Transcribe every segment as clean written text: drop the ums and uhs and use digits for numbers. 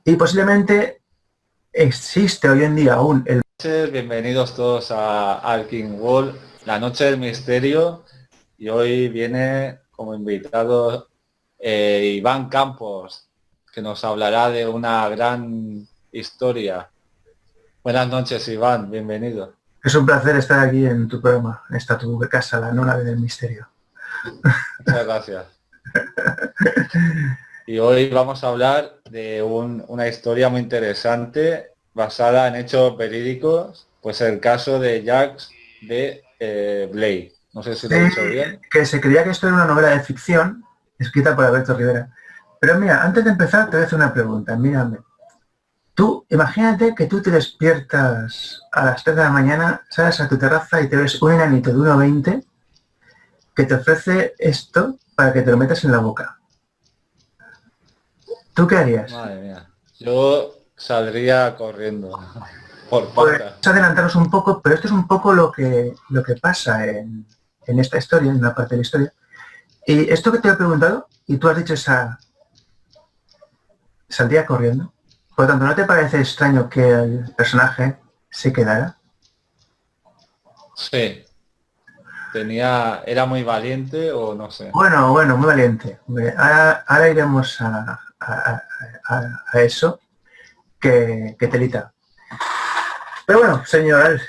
Y posiblemente existe hoy en día aún el... Bienvenidos todos a Arking World, la noche del misterio, y hoy viene como invitado Iván Campos, que nos hablará de una gran historia. Buenas noches, Iván, bienvenido. Es un placer estar aquí en tu programa, en esta tu casa, la no nave del misterio. Muchas gracias. Y hoy vamos a hablar de una historia muy interesante basada en hechos verídicos, pues el caso de Jacques de Blay. No sé si Sí, lo he dicho bien. que se creía que esto era una novela de ficción escrita por Alberto Rivera. Pero mira, antes de empezar te voy a hacer una pregunta. Mírame. Tú, imagínate que tú te despiertas a las 3 de la mañana, sales a tu terraza y te ves un enanito de 1,20 que te ofrece esto para que te lo metas en la boca. ¿Tú qué harías? Madre mía. Yo saldría corriendo por Pues patas. adelantaros un poco, pero esto es un poco lo que pasa en esta historia, en una parte de la historia. Y esto que te he preguntado, y tú has dicho saldría corriendo. Por lo tanto, ¿no te parece extraño que el personaje se quedara? Sí, era muy valiente o no sé. Bueno, muy valiente. Ahora iremos a eso, que telita. Pero bueno, señor,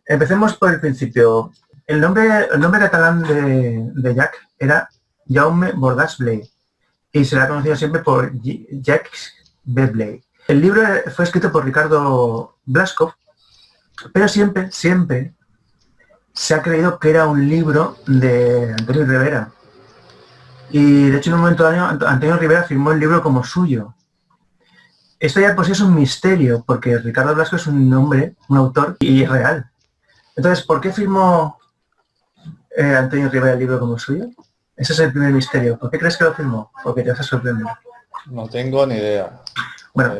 empecemos por el principio. El nombre catalán de Jack era Jaume Bordas Blay y se le ha conocido siempre por Jacques B. Blay. El libro fue escrito por Ricardo Blasco, pero siempre se ha creído que era un libro de Antonio Rivera. Y de hecho en un momento dado Antonio Rivera firmó el libro como suyo. Esto ya por sí es un misterio, porque Ricardo Blasco es un nombre, un autor, y es real. Entonces, ¿por qué firmó Antonio Rivera el libro como suyo? Ese es el primer misterio. ¿Por qué crees que lo firmó? Porque te vas a sorprender. No tengo ni idea. Bueno,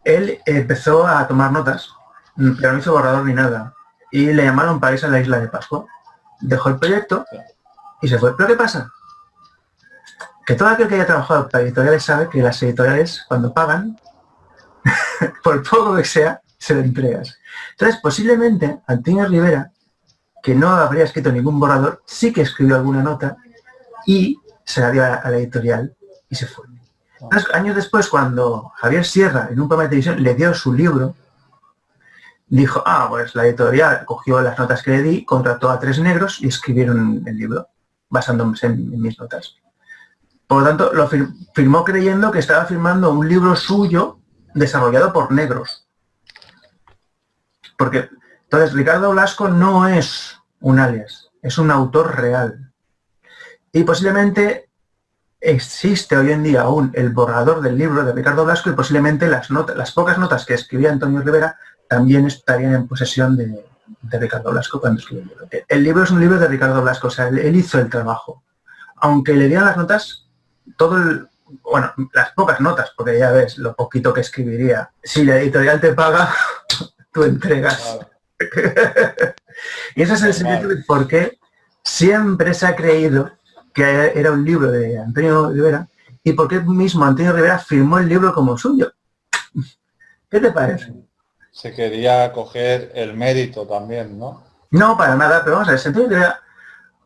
él empezó a tomar notas, pero no hizo borrador ni nada. Y le llamaron para irse a la isla de Pascua. Dejó el proyecto y se fue. ¿Pero qué pasa? Que todo aquel que haya trabajado para editoriales sabe que las editoriales, cuando pagan, por poco que sea, se lo entregas. Entonces, posiblemente, Antonio Rivera, que no habría escrito ningún borrador, sí que escribió alguna nota y se la dio a la editorial y se fue. Entonces, años después, cuando Javier Sierra, en un programa de televisión, le dio su libro, dijo, pues la editorial cogió las notas que le di, contrató a 3 negros y escribieron el libro, basándose en mis notas. Por lo tanto, lo firmó creyendo que estaba firmando un libro suyo desarrollado por negros. Porque, entonces, Ricardo Blasco no es un alias, es un autor real. Y posiblemente existe hoy en día aún el borrador del libro de Ricardo Blasco y posiblemente las pocas notas que escribía Antonio Rivera también estarían en posesión de Ricardo Blasco cuando escribió el libro. El libro es un libro de Ricardo Blasco, o sea, él hizo el trabajo. Aunque le dieran las notas, las pocas notas, porque ya ves lo poquito que escribiría. Si la editorial te paga, tú entregas. Claro. Y ese es el secreto de por qué siempre se ha creído que era un libro de Antonio Rivera y por qué mismo Antonio Rivera firmó el libro como suyo. ¿Qué te parece? Se quería coger el mérito también, ¿no? No, para nada, pero vamos a ver,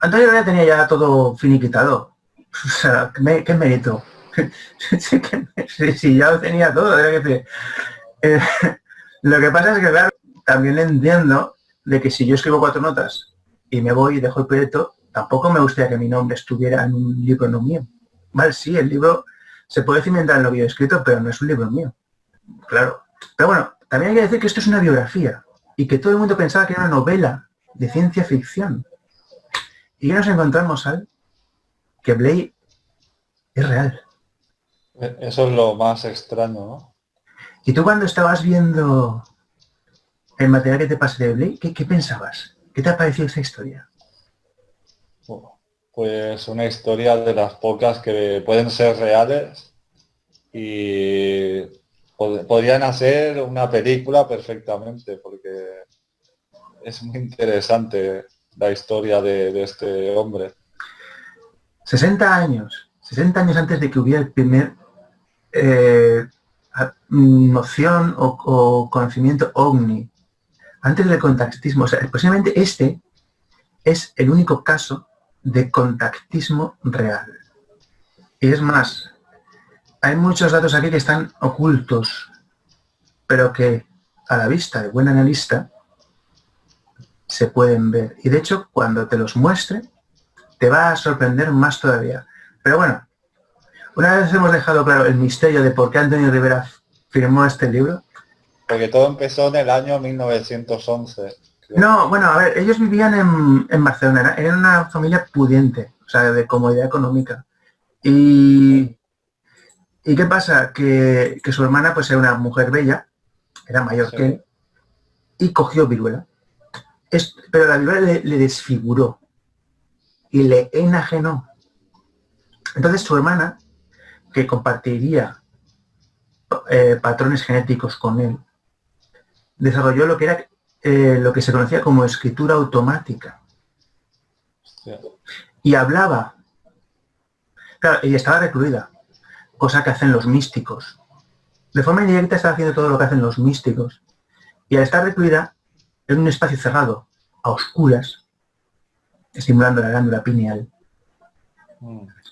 Antonio Rivera tenía ya todo finiquitado. O sea, ¿qué mérito? Si ya lo tenía todo, era que lo que pasa es que, claro, también entiendo de que si yo escribo 4 notas y me voy y dejo el proyecto, tampoco me gustaría que mi nombre estuviera en un libro no mío. Vale, sí, el libro se puede cimentar en lo que yo he escrito, pero no es un libro mío. Claro. Pero bueno, también hay que decir que esto es una biografía y que todo el mundo pensaba que era una novela de ciencia ficción. Y ya nos encontramos al que Blake es real. Eso es lo más extraño, ¿no? Y tú cuando estabas viendo el material que te pasé de Blake, ¿qué pensabas? ¿Qué te ha parecido esa historia? Pues una historia de las pocas que pueden ser reales y podrían hacer una película perfectamente porque es muy interesante la historia de este hombre. 60 años antes de que hubiera el primer eh, noción o conocimiento ovni, antes del contactismo. O sea, posiblemente este es el único caso de contactismo real. Y es más, hay muchos datos aquí que están ocultos, pero que a la vista de buen analista se pueden ver. Y de hecho, cuando te los muestre, te va a sorprender más todavía. Pero bueno, una vez hemos dejado claro el misterio de por qué Antonio Rivera firmó este libro. Porque todo empezó en el año 1911. Creo. No, bueno, a ver, ellos vivían en Barcelona, eran una familia pudiente, o sea, de comodidad económica. ¿Y qué pasa? Que su hermana pues era una mujer bella, era mayor Sí. que él, y cogió viruela. Pero la viruela le desfiguró y le enajenó. Entonces su hermana, que compartiría patrones genéticos con él, desarrolló lo que era lo que se conocía como escritura automática. Sí. Y hablaba. Claro, y estaba recluida, cosa que hacen los místicos. De forma indirecta estaba haciendo todo lo que hacen los místicos. Y al estar recluida en un espacio cerrado, a oscuras, estimulando la glándula pineal,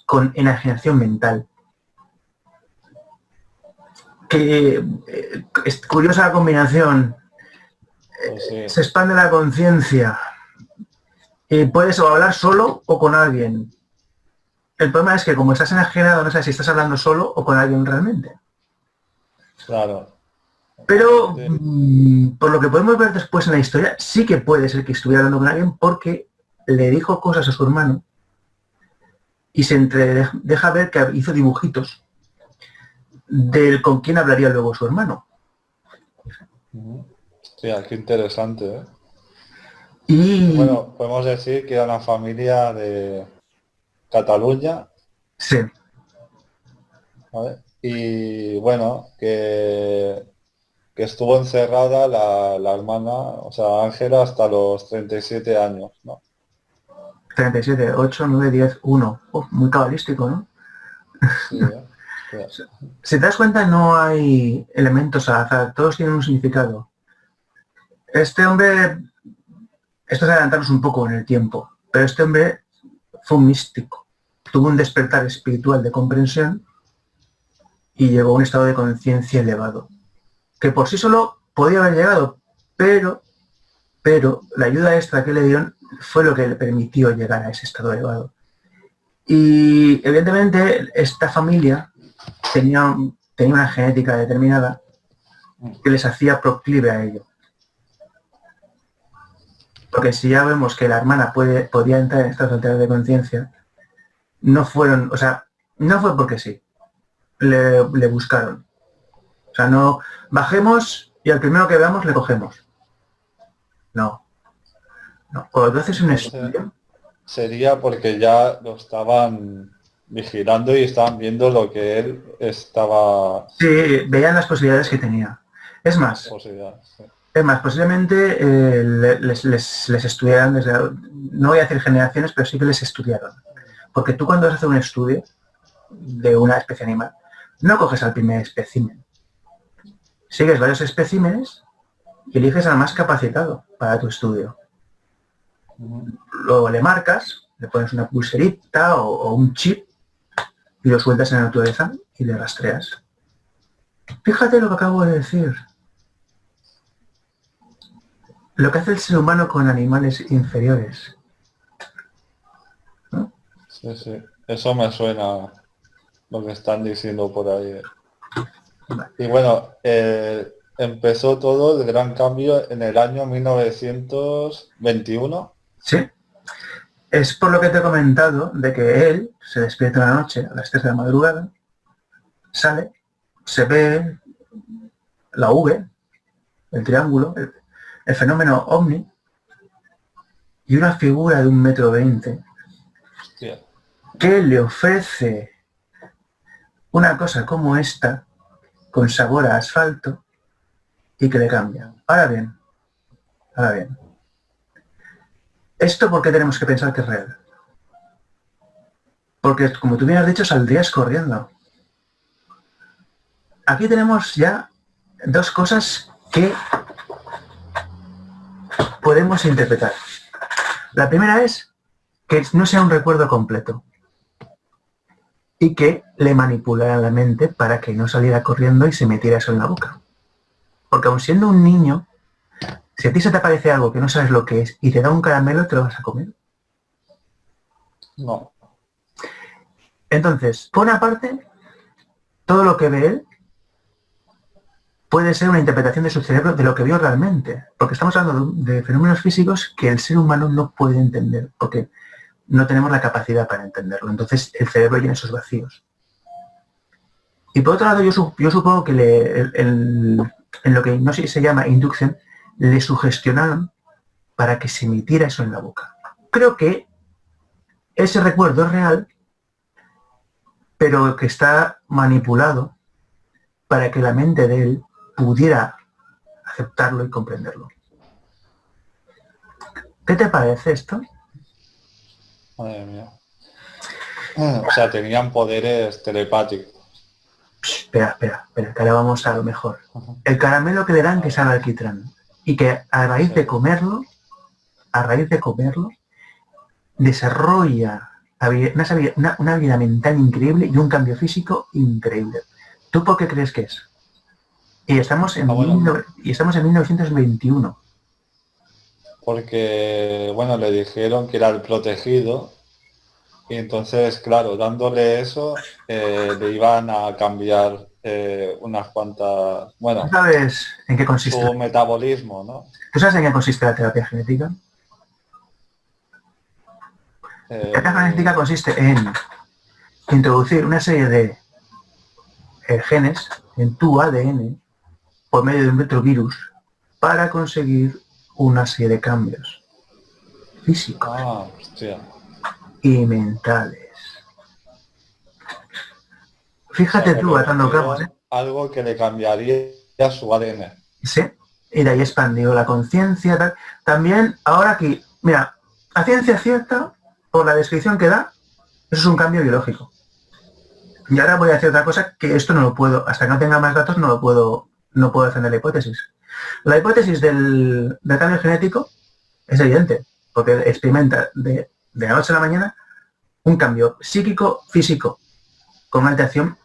con enajenación mental. Que es curiosa la combinación. Pues sí. Se expande la conciencia. Y puedes o hablar solo o con alguien. El problema es que como estás enajenado, no sabes si estás hablando solo o con alguien realmente. Claro. Pero Sí. por lo que podemos ver después en la historia, sí que puede ser que estuviera hablando con alguien porque le dijo cosas a su hermano y se deja ver que hizo dibujitos del con quién hablaría luego su hermano. Hostia, qué interesante, ¿eh? Y Bueno, podemos decir que era una familia de Cataluña, sí, ¿vale? Y bueno, que estuvo encerrada la hermana, o sea, Ángela, hasta los 37 años, ¿no? 37, 8, 9, 10, 1. Muy cabalístico, ¿no? Sí, ¿eh? Hostia. Si te das cuenta, no hay elementos al azar, todos tienen un significado. Este hombre, esto es adelantarnos un poco en el tiempo, pero este hombre fue un místico, tuvo un despertar espiritual de comprensión y llegó a un estado de conciencia elevado, que por sí solo podía haber llegado, pero la ayuda extra que le dieron fue lo que le permitió llegar a ese estado elevado. Y evidentemente esta familia tenía una genética determinada que les hacía proclive a ello. Porque si ya vemos que la hermana podía entrar en estados alterados de conciencia, no fueron, o sea, no fue porque sí, le buscaron. O sea, no bajemos y al primero que veamos le cogemos. No. Cuando tú haces un Entonces, estudio, sería porque ya lo estaban vigilando y estaban viendo lo que él estaba... sí, veían las posibilidades que tenía. Es más, Posibilidad, sí. posiblemente les estudiaron desde, no voy a decir generaciones, pero sí que les estudiaron. Porque tú cuando vas a hacer un estudio de una especie animal, no coges al primer espécimen. Sigues varios especímenes y eliges al más capacitado para tu estudio. Luego le marcas, le pones una pulserita o un chip y lo sueltas en la naturaleza y le rastreas. Fíjate lo que acabo de decir. Lo que hace el ser humano con animales inferiores. ¿No? Sí, sí. Eso me suena lo que están diciendo por ahí. Vale. Y bueno, empezó todo el gran cambio en el año 1921. Sí. Es por lo que te he comentado de que él se despierta una noche a las 3 de la madrugada, sale, se ve la V, el triángulo, el fenómeno ovni y una figura de 1,20 m Hostia. que le ofrece una cosa como esta con sabor a asfalto y que le cambia. Ahora bien, ¿esto por qué tenemos que pensar que es real? Porque, como tú bien has dicho, saldrías corriendo. aquí tenemos ya dos cosas que podemos interpretar. La primera es que no sea un recuerdo completo y que le manipularan la mente para que no saliera corriendo y se metiera eso en la boca. Porque aun siendo un niño, si a ti se te aparece algo que no sabes lo que es y te da un caramelo, ¿te lo vas a comer? No. Entonces, por una parte, todo lo que ve él puede ser una interpretación de su cerebro de lo que vio realmente. Porque estamos hablando de fenómenos físicos que el ser humano no puede entender, porque no tenemos la capacidad para entenderlo. Entonces, el cerebro llena esos vacíos. Y por otro lado, yo supongo que en lo que no sé si se llama inducción, le sugestionaron para que se emitiera eso en la boca. Creo que ese recuerdo es real, pero que está manipulado para que la mente de él pudiera aceptarlo y comprenderlo. ¿Qué te parece esto? Madre mía. O sea, tenían poderes telepáticos. Espera, que ahora vamos a lo mejor. El caramelo que le dan que sabe alquitrán. Y que a raíz de comerlo, desarrolla una habilidad mental increíble y un cambio físico increíble. ¿Tú por qué crees que es? Y estamos en 1921. Porque, bueno, le dijeron que era el protegido y entonces, claro, dándole eso, le iban a cambiar unas cuantas, bueno, ¿Tú sabes en qué consiste? su metabolismo, ¿no? ¿Tú sabes en qué consiste la terapia genética? La terapia genética consiste en introducir una serie de genes en tu ADN por medio de un retrovirus para conseguir una serie de cambios físicos y mentales. Fíjate tú atando cabos, ¿eh? Algo que le cambiaría su ADN. Sí, y de ahí expandió la conciencia, tal. También, ahora aquí, mira, a ciencia cierta, por la descripción que da, eso es un cambio biológico. Y ahora voy a decir otra cosa que esto no lo puedo, hasta que no tenga más datos no puedo defender la hipótesis. La hipótesis del cambio genético es evidente, porque experimenta de la noche a la mañana un cambio psíquico, físico, con una alteración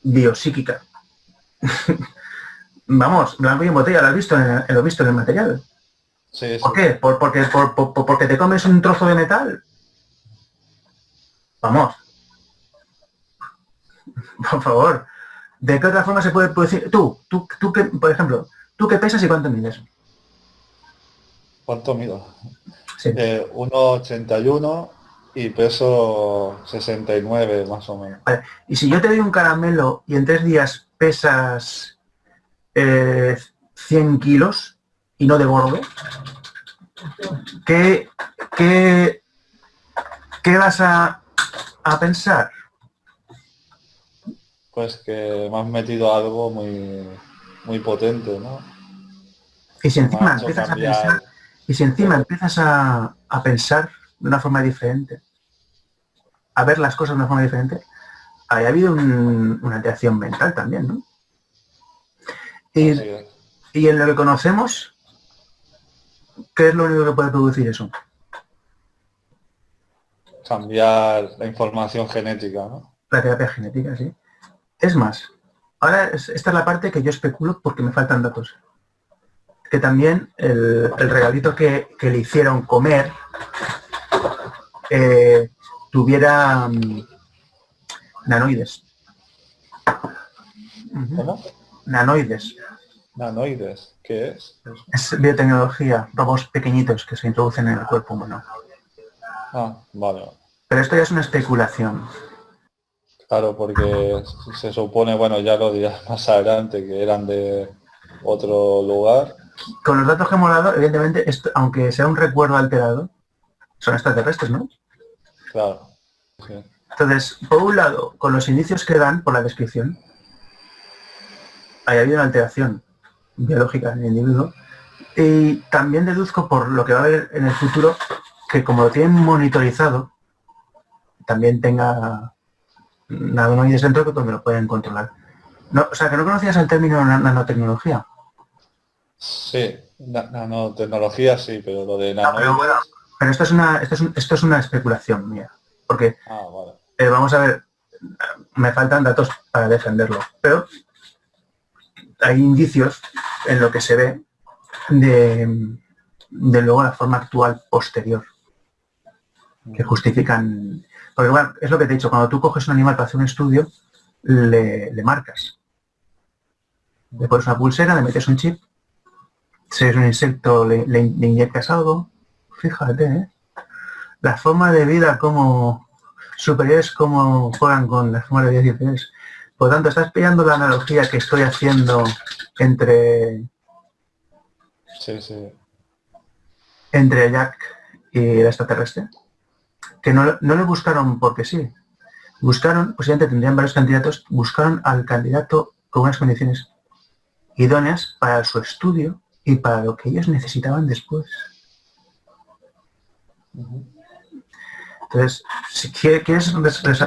biopsíquica. Vamos, blanco y en botella, lo has visto en el material. Sí, ¿Por qué? Porque te comes un trozo de metal. Vamos. Por favor. ¿De qué otra forma se puede decir? Tú que, por ejemplo, ¿tú qué pesas y cuánto mides? ¿Cuánto mido? Sí. 1,81 y peso 69 más o menos. Vale. Y si yo te doy un caramelo y en 3 días pesas 100 kilos y no de gordo, ¿qué vas a pensar? Pues que me has metido algo muy, muy potente, ¿no? Y si encima empiezas a pensar, a pensar de una forma diferente, a ver las cosas de una forma diferente, ha habido una alteración mental también, ¿no? Y en lo que conocemos, ¿qué es lo único que puede producir eso? Cambiar la información genética, ¿no? La terapia genética, sí. Es más, ahora esta es la parte que yo especulo porque me faltan datos. Que también el regalito que le hicieron comer tuviera nanoides. ¿Cómo? Nanoides. ¿Nanoides? ¿Qué es? Es biotecnología, robots pequeñitos que se introducen en el cuerpo humano. Ah, vale. Pero esto ya es una especulación. Claro, porque se supone, bueno, ya lo dirás más adelante, que eran de otro lugar. Con los datos que hemos dado, evidentemente, esto, aunque sea un recuerdo alterado, son extraterrestres, ¿no? Claro. Sí. Entonces, por un lado, con los indicios que dan por la descripción, hay habido una alteración biológica en el individuo. Y también deduzco por lo que va a haber en el futuro, que como lo tienen monitorizado, también tenga nanoides dentro que donde lo pueden controlar. No, o sea, que no conocías el término nanotecnología. Sí, nanotecnología sí, pero lo de Ah, pero bueno, nanoides... pero esto es una especulación mía. Porque, Ah, vale. vamos a ver, me faltan datos para defenderlo. Pero hay indicios en lo que se ve de luego la forma actual posterior que justifican. Porque bueno, es lo que te he dicho, cuando tú coges un animal para hacer un estudio, le marcas. Le pones una pulsera, le metes un chip, si es un insecto le inyectas algo. Fíjate, ¿eh? La forma de vida como superiores como juegan con las formas de vida diferentes. Por lo tanto, estás pillando la analogía que estoy haciendo entre Sí. Jack y el extraterrestre. Que no le buscaron porque sí. Buscaron, posiblemente tendrían varios candidatos, buscaron al candidato con unas condiciones idóneas para su estudio y para lo que ellos necesitaban después. Entonces, si quieres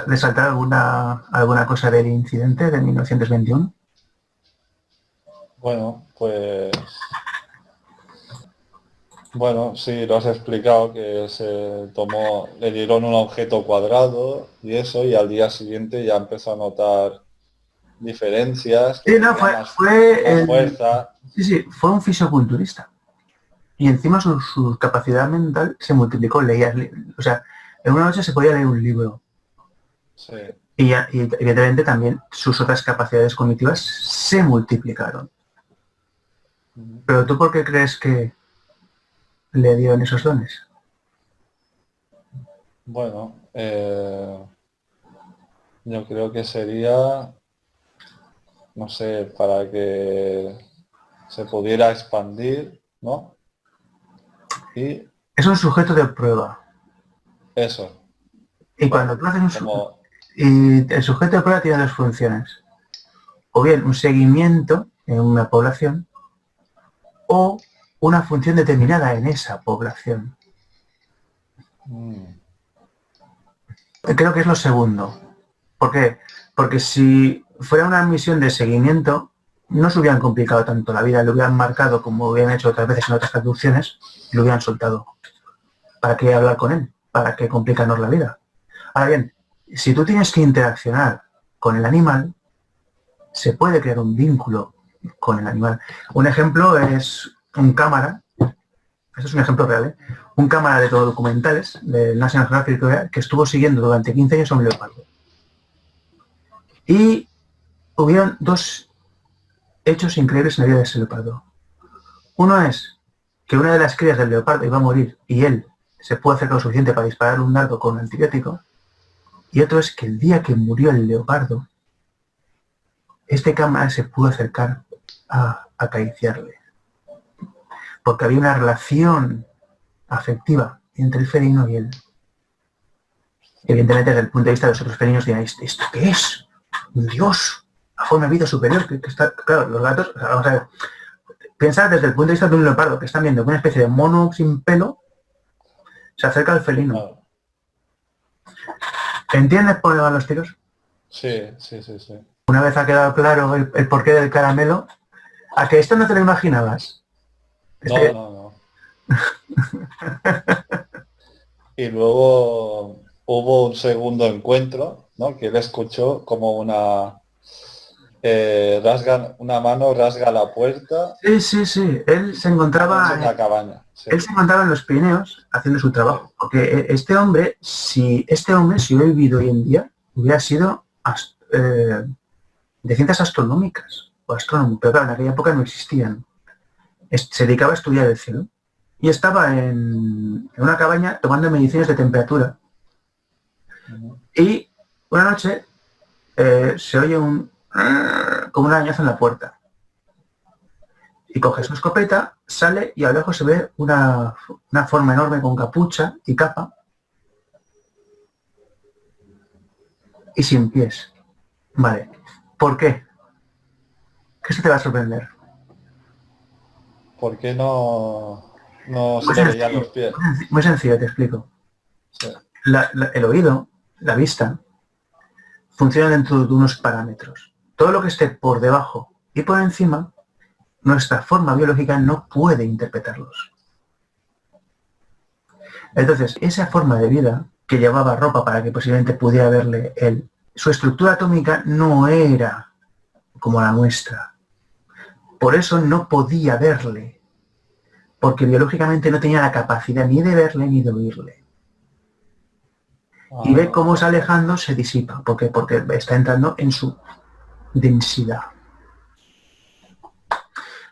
resaltar alguna cosa del incidente de 1921. Bueno, pues... Bueno, sí, lo has explicado, que se tomó, le dieron un objeto cuadrado y eso, y al día siguiente ya empezó a notar diferencias, que Sí, no, tenía más fue fuerza. sí, fue un fisioculturista. Y encima su capacidad mental se multiplicó. O sea, en una noche se podía leer un libro. Sí. Y evidentemente también sus otras capacidades cognitivas se multiplicaron. Pero ¿tú por qué crees que le dieron esos dones? Bueno, yo creo que sería, no sé, para que se pudiera expandir, ¿no? Y Es un sujeto de prueba. eso, Y bueno, cuando tú haces como, y el sujeto de prueba tiene dos funciones. O bien un seguimiento en una población o una función determinada en esa población. Creo que es lo segundo. ¿Por qué? Porque si fuera una misión de seguimiento, no se hubieran complicado tanto la vida, lo hubieran marcado como hubieran hecho otras veces en otras traducciones y lo hubieran soltado. ¿Para qué hablar con él? ¿Para qué complicarnos la vida? Ahora bien, si tú tienes que interaccionar con el animal, se puede crear un vínculo con el animal. Un ejemplo es un cámara, esto es un ejemplo real, ¿eh? Un cámara de documentales del National Geographic que estuvo siguiendo durante 15 años a un leopardo. Y hubieron dos hechos increíbles en la vida de ese leopardo. Uno es que una de las crías del leopardo iba a morir y él se pudo hacer lo suficiente para disparar un dardo con un antibiótico. Y otro es que el día que murió el leopardo, este cámara se pudo acercar a acariciarle. Porque había una relación afectiva entre el felino y él. Evidentemente, desde el punto de vista de los otros felinos dirán, ¿esto qué es? Un dios, una forma de vida superior que está... Claro, los gatos, o sea, vamos a ver, piensa desde el punto de vista de un leopardo que están viendo que una especie de mono sin pelo se acerca al felino. claro. ¿Entiendes por dónde van los tiros? Sí. Una vez ha quedado claro el porqué del caramelo, ¿a que esto no te lo imaginabas? No. Y luego hubo un segundo encuentro, ¿no? Que él escuchó como una una mano rasga la puerta. Sí. Él se encontraba En la cabaña. Sí. Él se encontraba en los Pirineos haciendo su trabajo. Porque este hombre, si hubiera vivido hoy en día, hubiera sido de ciencias astronómicas o astrónomo. Pero claro, en aquella época no existían. Se dedicaba a estudiar el cielo. Y estaba en una cabaña tomando mediciones de temperatura. Y una noche se oye como un arañazo en la puerta. Y coge su escopeta, sale y a lo lejos se ve una forma enorme con capucha y capa y sin pies. Vale. ¿Por qué? ¿Qué se te va a sorprender? ¿Por qué no se Muy le veían sencillo, los pies? muy sencillo, te explico. Sí. El oído, la vista, funciona dentro de unos parámetros. todo lo que esté por debajo y por encima, nuestra forma biológica no puede interpretarlos. Entonces, esa forma de vida que llevaba ropa para que posiblemente pudiera verle él, su estructura atómica no era como la nuestra. Por eso no podía verle, porque biológicamente no tenía la capacidad ni de verle ni de oírle. Y ve cómo se alejando se disipa. ¿Por qué? Porque está entrando en su densidad.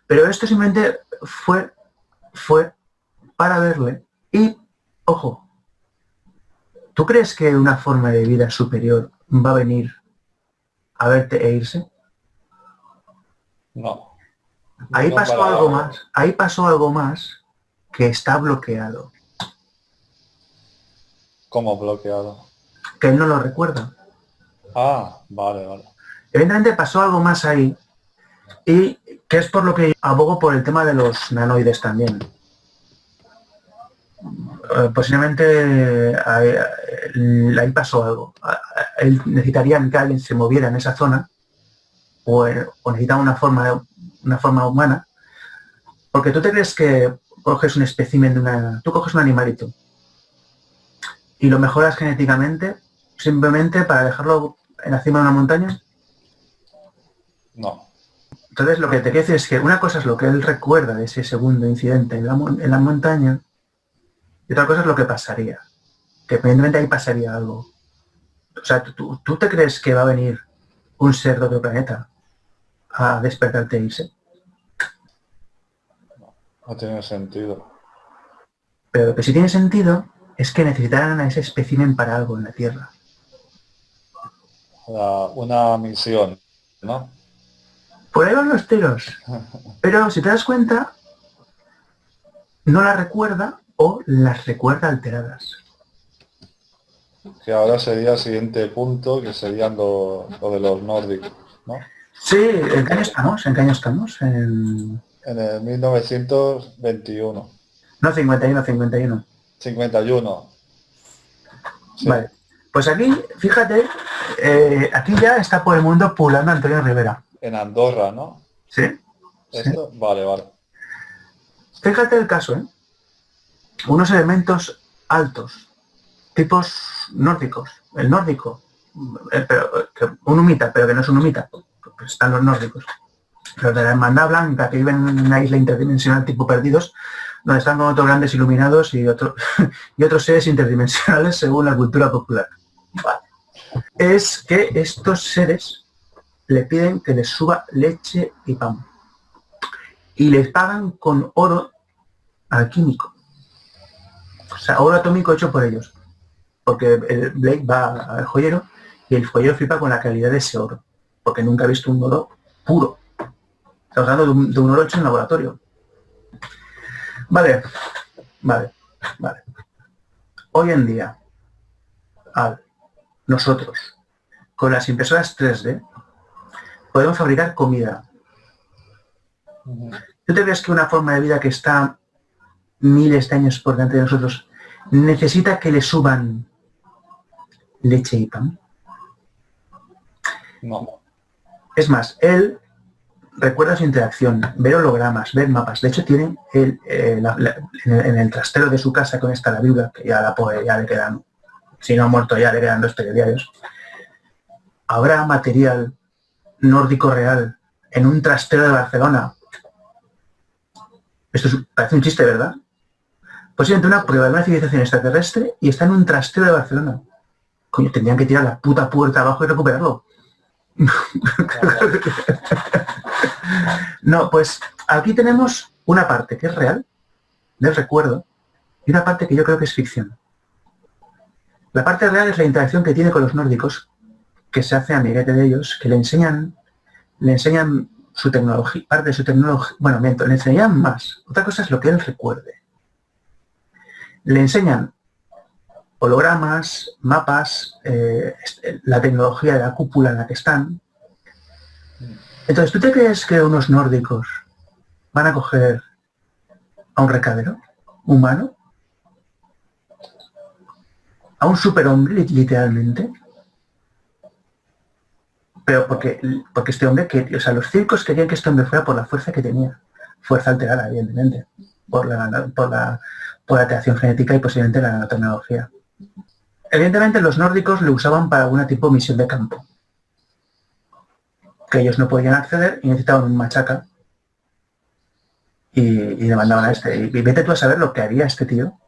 Pero esto simplemente fue para verle. Y, ojo, ¿tú crees que una forma de vida superior va a venir a verte e irse? No. Ahí pasó algo más. Ahí pasó algo más que está bloqueado. ¿Cómo bloqueado? Que él no lo recuerda. Ah, vale. Evidentemente pasó algo más ahí y que es por lo que abogo por el tema de los nanoides también. Posiblemente ahí pasó algo. Él necesitaría que alguien se moviera en esa zona o necesitaba una forma humana, porque tú te crees que coges un espécimen tú coges un animalito y lo mejoras genéticamente simplemente para dejarlo en la cima de una montaña. No. Entonces lo que te quiero decir es que una cosa es lo que él recuerda de ese segundo incidente en la montaña y otra cosa es lo que pasaría, que evidentemente ahí pasaría algo. O sea, ¿tú te crees que va a venir un ser de otro planeta a despertarte e irse? No tiene sentido. Pero lo que sí tiene sentido es que necesitarán a ese espécimen para algo en la Tierra. Una misión, ¿no? Por ahí van los tiros. Pero si te das cuenta, no la recuerda o las recuerda alteradas. Que ahora sería el siguiente punto, que serían lo de los nórdicos, ¿no? Sí, ¿en qué año estamos? ¿En qué año estamos? En el 1921. No, 51, 51. 51. Sí. Vale. Pues aquí, fíjate, aquí ya está por el mundo pulando Antonio Rivera. En Andorra, ¿no? ¿Sí? ¿Esto? Sí. Vale. Fíjate el caso, ¿eh? Unos elementos altos, tipos nórdicos. El nórdico, un humita, pero que no es un humita. Pues están los nórdicos. Los de la Hermandad Blanca, que viven en una isla interdimensional tipo perdidos, donde están con otros grandes iluminados y otros seres interdimensionales según la cultura popular. Vale. Es que estos seres le piden que les suba leche y pan. Y les pagan con oro alquímico. O sea, oro atómico hecho por ellos. Porque el Blake va al joyero y el joyero flipa con la calidad de ese oro. Porque nunca ha visto un oro puro. Estamos hablando de un oro hecho en laboratorio. Vale. Hoy en día, nosotros, con las impresoras 3D, podemos fabricar comida. ¿Tú te crees que una forma de vida que está miles de años por delante de nosotros necesita que le suban leche y pan? No. Es más, él recuerda su interacción, ver hologramas, ver mapas. De hecho, tiene en el trastero de su casa con esta la Biblia, que ya le quedan, si no ha muerto ya le quedan 2 telediarios. Habrá material nórdico real en un trastero de Barcelona. Esto parece un chiste, ¿verdad? Posiblemente una prueba de una civilización extraterrestre y está en un trastero de Barcelona. Coño, tendrían que tirar la puta puerta abajo y recuperarlo. No, pues aquí tenemos una parte que es real, del recuerdo, y una parte que yo creo que es ficción. La parte real es la interacción que tiene con los nórdicos, que se hace amiguete de ellos, que le enseñan su tecnología, parte de su tecnología, bueno, miento, le enseñan más. Otra cosa es lo que él recuerde. Le enseñan hologramas, mapas, la tecnología de la cúpula en la que están. Entonces, ¿tú te crees que unos nórdicos van a coger a un recadero humano? ¿A un superhombre, literalmente? Pero porque este hombre, o sea, los circos querían que este hombre fuera por la fuerza que tenía. Fuerza alterada, evidentemente, por la alteración genética y posiblemente la nanotecnología. Evidentemente los nórdicos lo usaban para alguna tipo de misión de campo, que ellos no podían acceder y necesitaban un machaca y le mandaban a este. Y vete tú a saber lo que haría este tío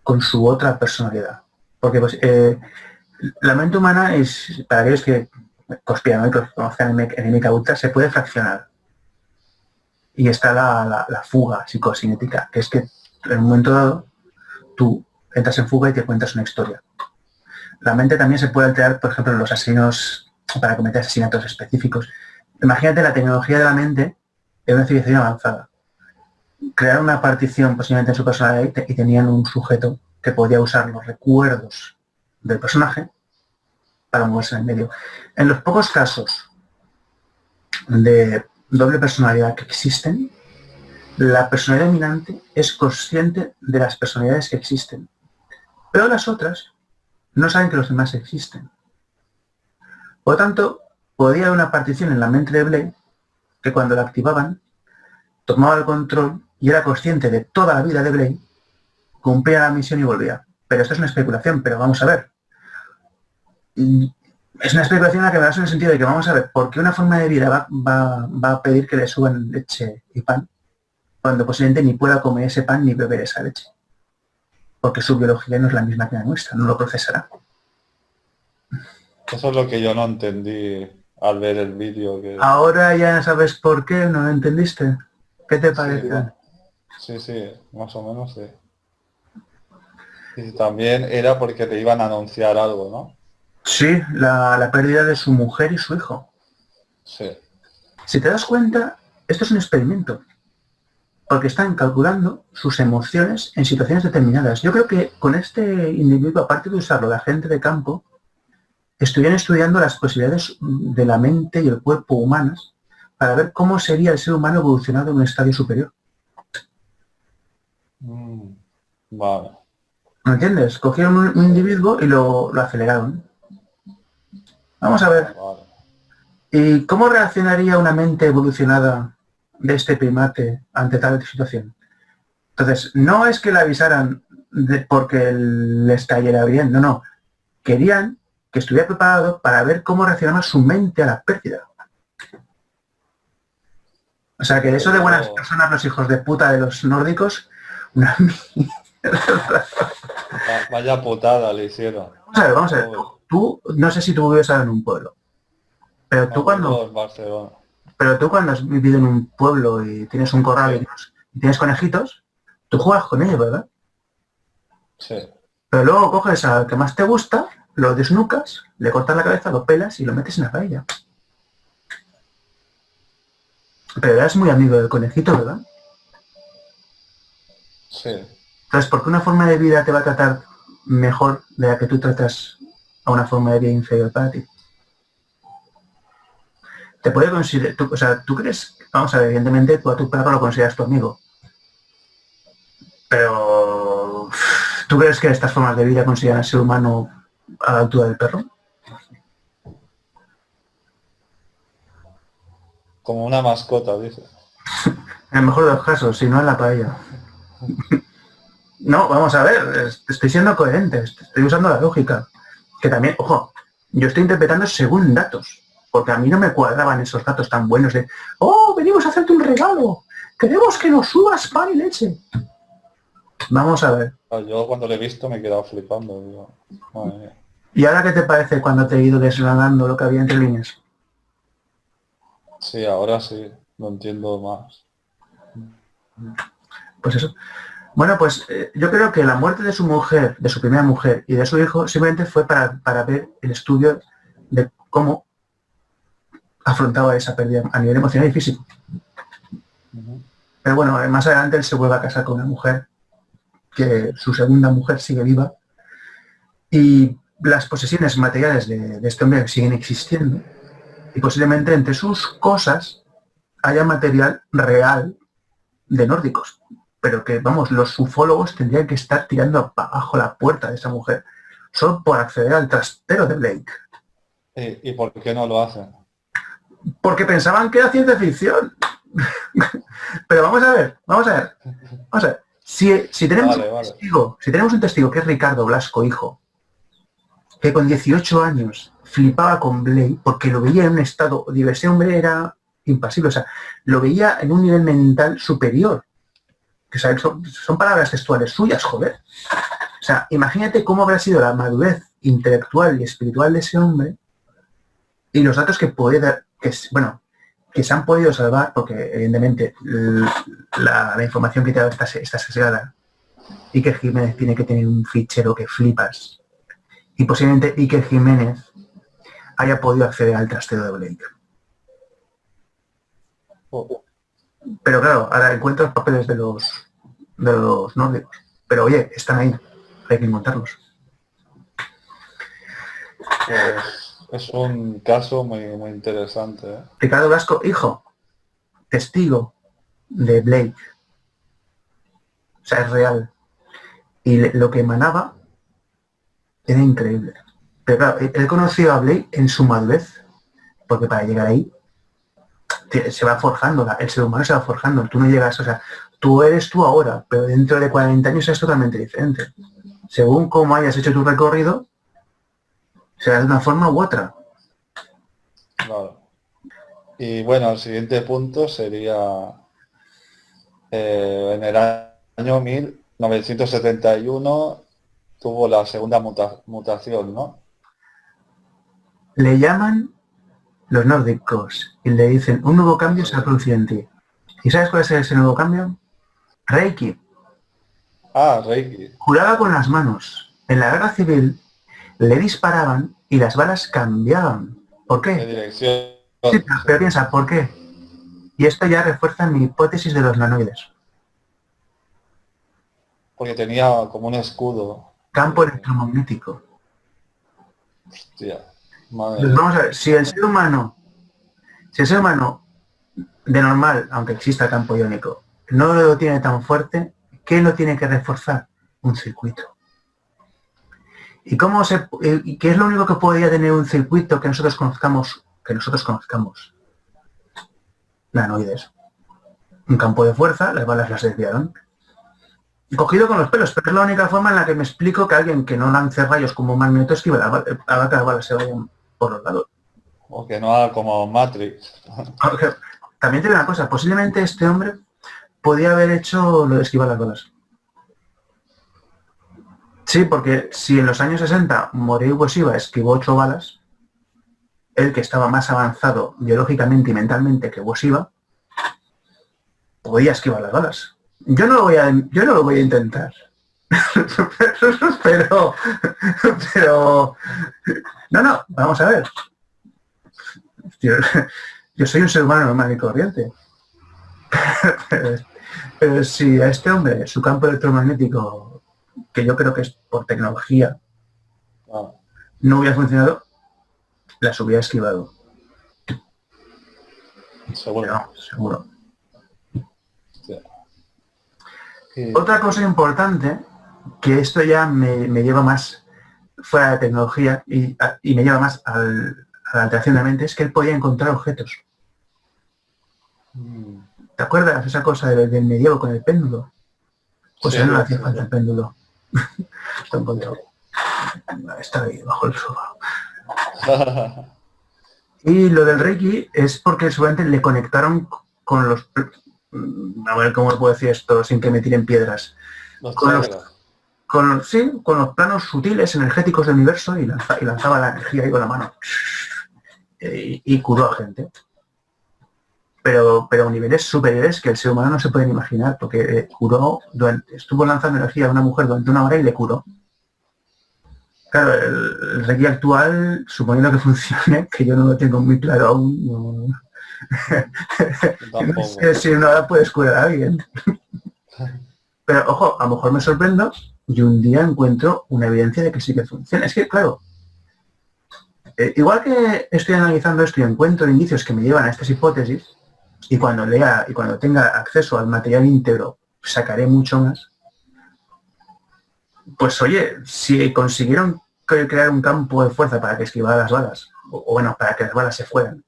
con su otra personalidad. Porque pues, la mente humana es, para aquellos que conspiranoicos conocen Enemica Ultra, se puede fraccionar. Y está la fuga psicocinética, que es que en un momento dado tú entras en fuga y te cuentas una historia. La mente también se puede alterar, por ejemplo, en los asesinos para cometer asesinatos específicos. Imagínate la tecnología de la mente en una civilización avanzada. Crearon una partición posiblemente en su personalidad y tenían un sujeto que podía usar los recuerdos del personaje para moverse en el medio. En los pocos casos de doble personalidad que existen, la personalidad dominante es consciente de las personalidades que existen, pero las otras no saben que los demás existen. Por lo tanto, podía haber una partición en la mente de Blade que cuando la activaban, tomaba el control y era consciente de toda la vida de Blade, cumplía la misión y volvía. Pero esto es una especulación, pero vamos a ver. Es una especulación en la que me da en el sentido de que vamos a ver por qué una forma de vida va a pedir que le suban leche y pan cuando posiblemente ni pueda comer ese pan ni beber esa leche. Porque su biología no es la misma que la nuestra, no lo procesará. Eso es lo que yo no entendí al ver el vídeo. Ahora ya sabes por qué, ¿no lo entendiste? ¿Qué te parece? Sí, más o menos sí. Y también era porque te iban a anunciar algo, ¿no? Sí, la pérdida de su mujer y su hijo. Sí. Si te das cuenta, esto es un experimento. Porque están calculando sus emociones en situaciones determinadas. Yo creo que con este individuo, aparte de usarlo de agente de campo, estuvieron estudiando las posibilidades de la mente y el cuerpo humanas para ver cómo sería el ser humano evolucionado en un estadio superior. Vale. ¿Me entiendes? Cogieron un individuo y lo aceleraron. Vamos a ver. Vale. ¿Y cómo reaccionaría una mente evolucionada de este primate ante tal situación? Entonces, no es que le avisaran porque les cayera bien, no. Querían que estuviera preparado para ver cómo reaccionaba su mente a la pérdida. O sea, que eso de buenas personas, los hijos de puta de los nórdicos, una Vaya putada le hicieron. Vamos a ver. Tú, no sé si tú vives ahora en un pueblo, pero tú cuando has vivido en un pueblo y tienes un corral y tienes conejitos, tú juegas con ellos, ¿verdad? Sí. Pero luego coges al que más te gusta, lo desnucas, le cortas la cabeza, lo pelas y lo metes en la paella. Pero eres muy amigo del conejito, ¿verdad? Sí. Entonces, ¿por qué una forma de vida te va a tratar mejor de la que tú tratas a una forma de vida inferior para ti? Te puede considerar, o sea, tú crees, vamos a ver, evidentemente tú a tu perro lo consideras tu amigo. Pero, ¿tú crees que estas formas de vida consideran al ser humano a la altura del perro? Como una mascota, dice. En el mejor de los casos, si no en la paella. No, vamos a ver, estoy siendo coherente, estoy usando la lógica. Que también, ojo, yo estoy interpretando según datos, porque a mí no me cuadraban esos datos tan buenos de ¡oh, venimos a hacerte un regalo! ¡Queremos que nos subas pan y leche! Vamos a ver. Yo cuando lo he visto me he quedado flipando. Digo, madre mía. ¿Y ahora qué te parece cuando te he ido desgranando lo que había entre líneas? Sí, ahora sí, lo entiendo más. Pues eso. Bueno, pues yo creo que la muerte de su mujer, de su primera mujer y de su hijo simplemente fue para ver el estudio de cómo afrontaba esa pérdida a nivel emocional y físico. Pero bueno, más adelante él se vuelve a casar con una mujer, que su segunda mujer sigue viva, y las posesiones materiales de este hombre siguen existiendo, y posiblemente entre sus cosas haya material real de nórdicos, pero que, vamos, los ufólogos tendrían que estar tirando abajo la puerta de esa mujer, solo por acceder al trastero de Blake. ¿Y por qué no lo hacen? Porque pensaban que era ciencia ficción. Pero vamos a ver, vamos a ver, vamos a ver. Si tenemos Vale, un vale. testigo, si tenemos un testigo que es Ricardo Blasco, hijo, que con 18 años flipaba con Blade porque lo veía en un estado, ese hombre era impasible, o sea, lo veía en un nivel mental superior. O sea, son palabras textuales suyas, joder. O sea, imagínate cómo habrá sido la madurez intelectual y espiritual de ese hombre y los datos que puede dar, bueno, que se han podido salvar, porque evidentemente la información que te da está sesgada. Iker Jiménez tiene que tener un fichero que flipas. Y posiblemente Iker Jiménez haya podido acceder al trastero de Blake. Pero claro, ahora encuentro los papeles de los nórdicos. Pero oye, están ahí. Hay que encontrarlos. Pues es un caso muy, muy interesante, ¿eh? Ricardo Blasco, hijo, testigo de Blake. O sea, es real. Y lo que emanaba era increíble. Pero claro, él conoció a Blake en su madurez. Porque para llegar ahí se va forjando, el ser humano se va forjando. Tú no llegas, o sea, tú eres tú ahora, pero dentro de 40 años es totalmente diferente. Según cómo hayas hecho tu recorrido, será de una forma u otra. Claro. Y bueno, el siguiente punto sería en el año 1971 tuvo la segunda mutación, ¿no? Le llaman los nórdicos y le dicen, un nuevo cambio se ha producido en ti. ¿Y sabes cuál es ese nuevo cambio? Reiki. Ah, Reiki. Juraba con las manos. En la guerra civil le disparaban y las balas cambiaban. ¿Por De qué? dirección. Sí, pero piensa, ¿por qué? Y esto ya refuerza mi hipótesis de los nanoides. Porque tenía como un escudo. Campo electromagnético. Hostia, madre Pues mía. vamos a ver, si el ser humano de normal, aunque exista campo iónico, no lo tiene tan fuerte, ¿qué lo tiene que reforzar? Un circuito. ¿Y qué es lo único que podría tener un circuito que nosotros conozcamos? Nanoides. Un campo de fuerza, las balas las desviaron. Cogido con los pelos, pero es la única forma en la que me explico que alguien que no lance rayos como un magneto esquiva haga que las balas se vayan por los lados. O que no haga como Matrix. También te digo una cosa, posiblemente este hombre podía haber hecho lo de esquivar las balas. Sí, porque si en los años 60 Morei Ueshiba esquivó 8 balas, él que estaba más avanzado biológicamente y mentalmente que Ueshiba, podía esquivar las balas. Yo no lo voy a intentar. pero no, vamos a ver. Yo soy un ser humano normal y corriente. Pero si a este hombre su campo electromagnético, que yo creo que es por tecnología, no hubiera funcionado, las hubiera esquivado. Seguro. No, seguro. Sí. Y Otra cosa importante, que esto ya me lleva más fuera de tecnología y me lleva más a la alteración de la mente, es que él podía encontrar objetos. ¿Te acuerdas esa cosa del medievo con el péndulo? Pues sí, a él no le hacía sí, falta sí. el péndulo. Está encontrado. Está ahí bajo el sofá. Y lo del Reiki es porque seguramente le conectaron con los... A ver cómo puedo decir esto sin que me tiren piedras. Los Con chakras. con los planos sutiles, energéticos del universo y lanzaba la energía ahí con la mano. Y curó a gente. Pero a niveles superiores que el ser humano no se pueden imaginar, porque estuvo lanzando energía a una mujer durante 1 hora y le curó. Claro, el Reiki actual, suponiendo que funcione, que yo no lo tengo muy claro aún, no sé si en 1 hora puedes curar a alguien. Pero ojo, a lo mejor me sorprendo y un día encuentro una evidencia de que sí que funciona. Es que, claro, igual que estoy analizando esto y encuentro indicios que me llevan a estas hipótesis, y cuando lea y cuando tenga acceso al material íntegro sacaré mucho más, pues oye, si consiguieron crear un campo de fuerza para que esquivara las balas, o bueno, para que las balas se fueran.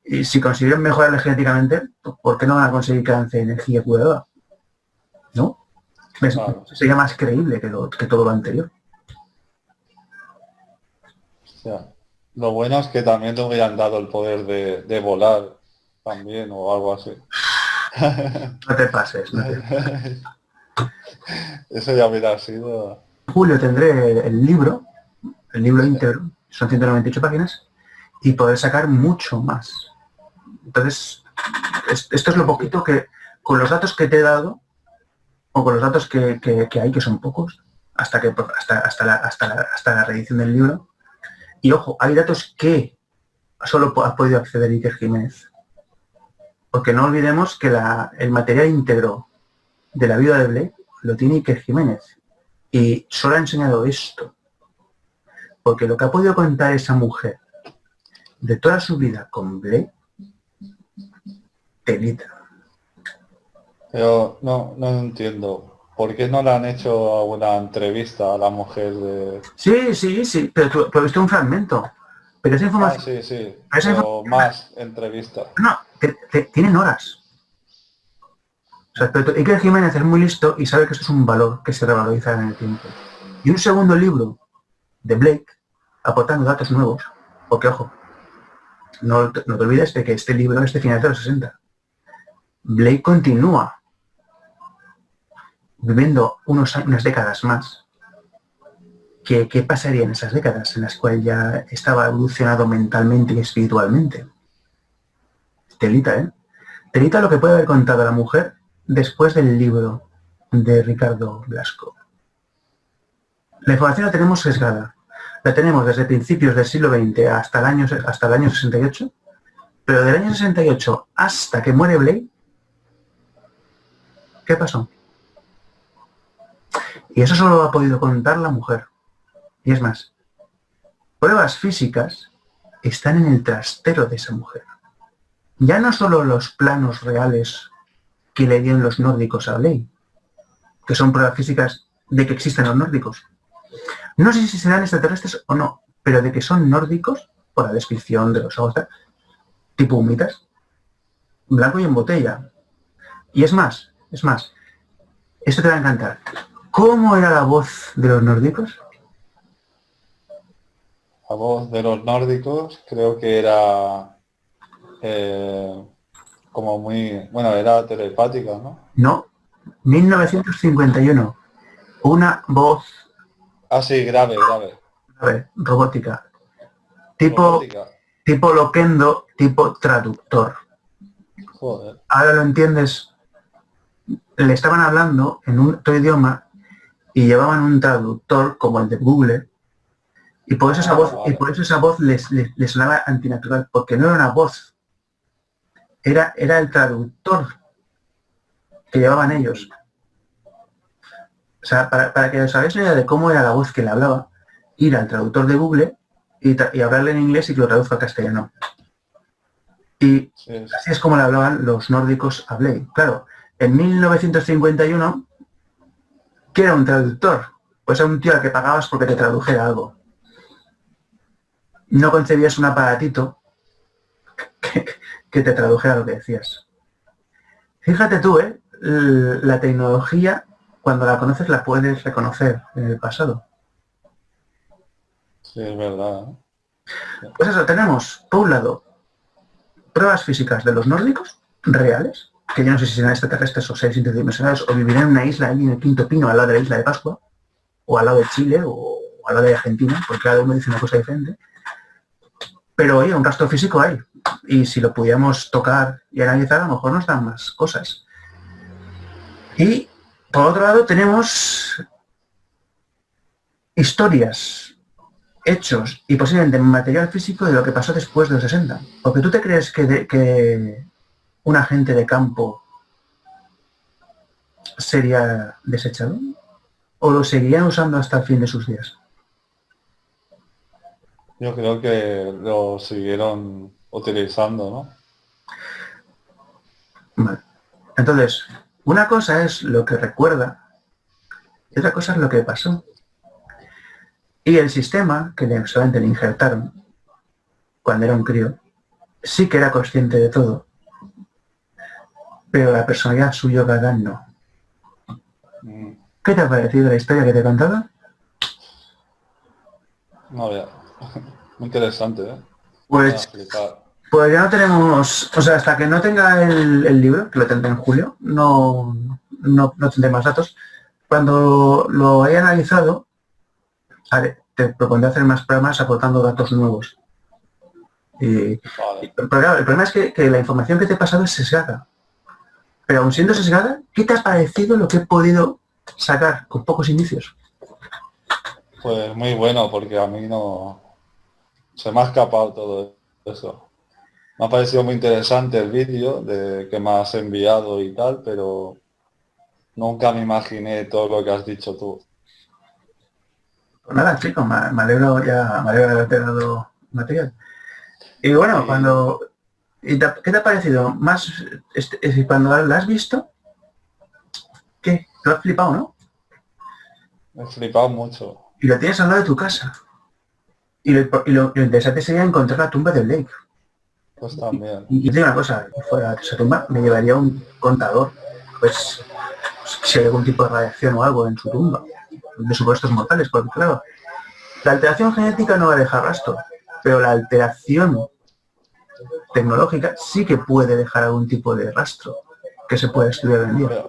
Y si consiguieron mejorarle genéticamente, ¿por qué no van a conseguir que lance energía curadora? ¿No? Claro. Sería más creíble que todo lo anterior. O sea, lo bueno es que también le hubieran dado el poder de volar también o algo así. No te pases, no te... Eso ya hubiera sido... En julio tendré el libro íntegro, son 198 páginas, y poder sacar mucho más. Entonces, esto es lo poquito que, con los datos que te he dado, o con los datos que hay, que son pocos, hasta la reedición del libro. Y ojo, hay datos que solo ha podido acceder Iker Jiménez. Porque no olvidemos que el material íntegro de la vida de Blake lo tiene Iker Jiménez. Y solo ha enseñado esto. Porque lo que ha podido contar esa mujer de toda su vida con Blake, telita. Pero no entiendo. ¿Por qué no le han hecho alguna entrevista a la mujer de...? Sí, pero tú has visto un fragmento. Pero esa información... Sí. Esa Pero más entrevistas. No, tienen horas. O sea, pero Iker Jiménez es muy listo y sabe que esto es un valor que se revaloriza en el tiempo. Y un segundo libro de Blake, aportando datos nuevos, porque ojo, no te olvides de que este libro es de finales de los 60. Blake continúa viviendo unas décadas más. ¿Qué pasaría en esas décadas en las cuales ya estaba evolucionado mentalmente y espiritualmente? Telita, ¿eh? Telita lo que puede haber contado la mujer después del libro de Ricardo Blasco. La información la tenemos sesgada. La tenemos desde principios del siglo XX hasta el año 68, pero del año 68 hasta que muere Blake, ¿qué pasó? Y eso solo lo ha podido contar la mujer. Y es más, pruebas físicas están en el trastero de esa mujer. Ya no solo los planos reales que le dieron los nórdicos a Blake, que son pruebas físicas de que existen los nórdicos. No sé si serán extraterrestres o no, pero de que son nórdicos, por la descripción de los ojos, tipo humitas, blanco y en botella. Y es más, esto te va a encantar. ¿Cómo era la voz de los nórdicos? La voz de los nórdicos creo que era como muy... Bueno, era telepática, ¿no? No, 1951. Una voz Sí, grave. robótica. Tipo Robótica. Loquendo, tipo traductor. Joder. Ahora lo entiendes. Le estaban hablando en otro idioma y llevaban un traductor como el de Google, y por eso esa voz les sonaba antinatural, porque no era una voz, era el traductor que llevaban ellos. O sea, para que os hagáis una idea de cómo era la voz que le hablaba, ir al traductor de Google y hablarle en inglés y que lo traduzca a castellano. Y así es como le hablaban los nórdicos a Blake. Claro, en 1951, ¿qué era un traductor? Pues era un tío al que pagabas porque te tradujera algo. No concebías un aparatito que te tradujera lo que decías. Fíjate tú, la tecnología, cuando la conoces, la puedes reconocer en el pasado. Sí, es verdad. Pues eso, tenemos, por un lado, pruebas físicas de los nórdicos, reales, que yo no sé si serán extraterrestres o seres interdimensionales, o vivirán en una isla ahí en el Quinto Pino, al lado de la isla de Pascua, o al lado de Chile, o al lado de Argentina, porque cada uno dice una cosa diferente. Pero oye, un rastro físico hay. Y si lo pudiéramos tocar y analizar, a lo mejor nos dan más cosas. Y por otro lado tenemos historias, hechos y posiblemente material físico de lo que pasó después de los 60. Porque tú te crees que un agente de campo sería desechado o lo seguirían usando hasta el fin de sus días. Yo creo que lo siguieron utilizando, ¿no? Vale. Entonces, una cosa es lo que recuerda y otra cosa es lo que pasó. Y el sistema que solamente le injertaron cuando era un crío, sí que era consciente de todo, pero la personalidad suyo Gagan no. ¿Qué te ha parecido la historia que te he contado? No, ya. Muy interesante, ¿eh? Pues, pues ya no tenemos, o sea, hasta que no tenga el libro, que lo tendré en julio, no tendré más datos. Cuando lo haya analizado, te propondré hacer más programas aportando datos nuevos. Pero claro, el problema es que la información que te he pasado es sesgada. Pero aun siendo sesgada, ¿qué te ha parecido lo que he podido sacar con pocos indicios? Pues muy bueno, porque a mí no... Se me ha escapado todo eso. Me ha parecido muy interesante el vídeo de que me has enviado y tal, pero nunca me imaginé todo lo que has dicho tú. Pues nada, chico, me alegro de haberte dado material. Y bueno, ¿qué te ha parecido? Más, cuando la has visto, ¿qué? Te lo has flipado, ¿no? Me he flipado mucho. Y lo tienes al lado de tu casa. Y lo interesante sería encontrar la tumba de Blake. Pues también. Y te digo una cosa, fuera de esa tumba me llevaría un contador, pues si hay algún tipo de radiación o algo en su tumba, de supuestos mortales, porque claro, la alteración genética no va a dejar rastro, pero la alteración tecnológica sí que puede dejar algún tipo de rastro que se puede estudiar hoy en día.